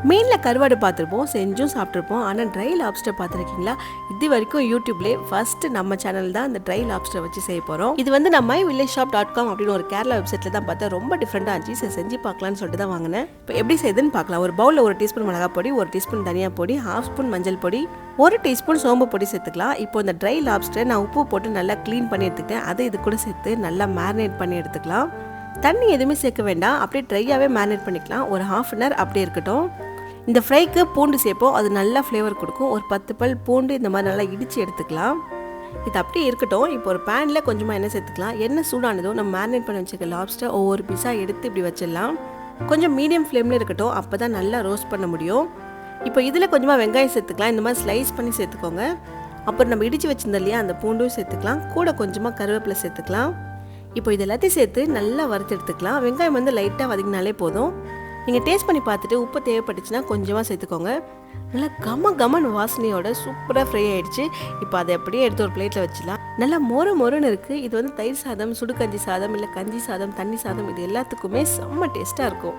மீனில் கருவாடு பார்த்துருப்போம், செஞ்சும் சாப்பிட்ருப்போம். ஆனால் ட்ரை லாப்ஸ்டர் பார்த்துருக்கீங்களா? இது வரைக்கும் யூடியூப்லேயே ஃபஸ்ட்டு நம்ம சேனல் தான் இந்த ட்ரை லாப்ஸ்டர் வச்சு செய்ய போகிறோம். இது வந்து நம்ம myvillageshop.com அப்படின்னு ஒரு கேரளா வெப்சைட்டில் தான் பார்த்தா ரொம்ப டிஃப்ரெண்ட்டாக இருந்துச்சு. செஞ்சு பார்க்கலான்னு சொல்லிட்டு தான் வாங்கினேன். இப்போ எப்படி செய்யுதுன்னு பார்க்கலாம். ஒரு பவுலில் 1 டீஸ்பூன் மிளகாய் பொடி, 1 டீஸ்பூன் தனியா பொடி, 1/2 ஸ்பூன் மஞ்சள் பொடி, 1 டீஸ்பூன் சோம்பு பொடி சேர்த்துக்கலாம். இப்போ இந்த ட்ரை லாப்ஸ்டர் நான் உப்பு போட்டு நல்லா க்ளீன் பண்ணி எடுத்துக்கிட்டேன். அதை இது கூட சேர்த்து நல்லா மேரினேட் பண்ணி எடுத்துக்கலாம். தண்ணி எதுவுமே சேர்க்க வேண்டாம், அப்படியே ட்ரையாகவே மேரினேட் பண்ணிக்கலாம். ஒரு 1/2 hour அப்படியே இருக்கட்டும். இந்த ஃப்ரைக்கு பூண்டு சேர்ப்போம், அது நல்லா ஃப்ளேவர் கொடுக்கும். ஒரு 10 பல் பூண்டு இந்த மாதிரி நல்லா இடித்து எடுத்துக்கலாம். இது அப்படியே இருக்கட்டும். இப்போ ஒரு பேனில் கொஞ்சமாக எண்ணெய் சேர்த்துக்கலாம். எண்ணெய் சூடானதும் நம்ம மேரினேட் பண்ணி வச்சுக்க லாப்ஸ்டர் ஒவ்வொரு பீஸாக எடுத்து இப்படி வச்சிடலாம். கொஞ்சம் மீடியம் ஃப்ளேமில் இருக்கட்டும், அப்போ தான் நல்லா ரோஸ்ட் பண்ண முடியும். இப்போ இதில் கொஞ்சமாக வெங்காயம் சேர்த்துக்கலாம். இந்த மாதிரி ஸ்லைஸ் பண்ணி சேர்த்துக்கோங்க. அப்புறம் நம்ம இடித்து வச்சிருந்தோம் இல்லையா, அந்த பூண்டும் சேர்த்துக்கலாம். கூட கொஞ்சமாக கருவேப்பிலை சேர்த்துக்கலாம். இப்போ இது எல்லாத்தையும் சேர்த்து நல்லா வறுத்து எடுத்துக்கலாம். வெங்காயம் வந்து லைட்டாக வதங்கினாலே போதும். நீங்கள் டேஸ்ட் பண்ணி பார்த்துட்டு உப்பு தேவைப்பட்டுச்சுன்னா கொஞ்சமாக சேர்த்துக்கோங்க. நல்லா கமன் வாசனையோட சூப்பராக ஃப்ரை ஆகிடுச்சு. இப்போ அதை அப்படியே எடுத்து ஒரு பிளேட்டில் வச்சிடலாம். நல்லா மொறுன்னு இருக்குது. இது வந்து தயிர் சாதம், சுடு கஞ்சி சாதம், இல்லை கஞ்சி சாதம், தண்ணி சாதம், இது எல்லாத்துக்குமே செம்ம டேஸ்ட்டாக இருக்கும்.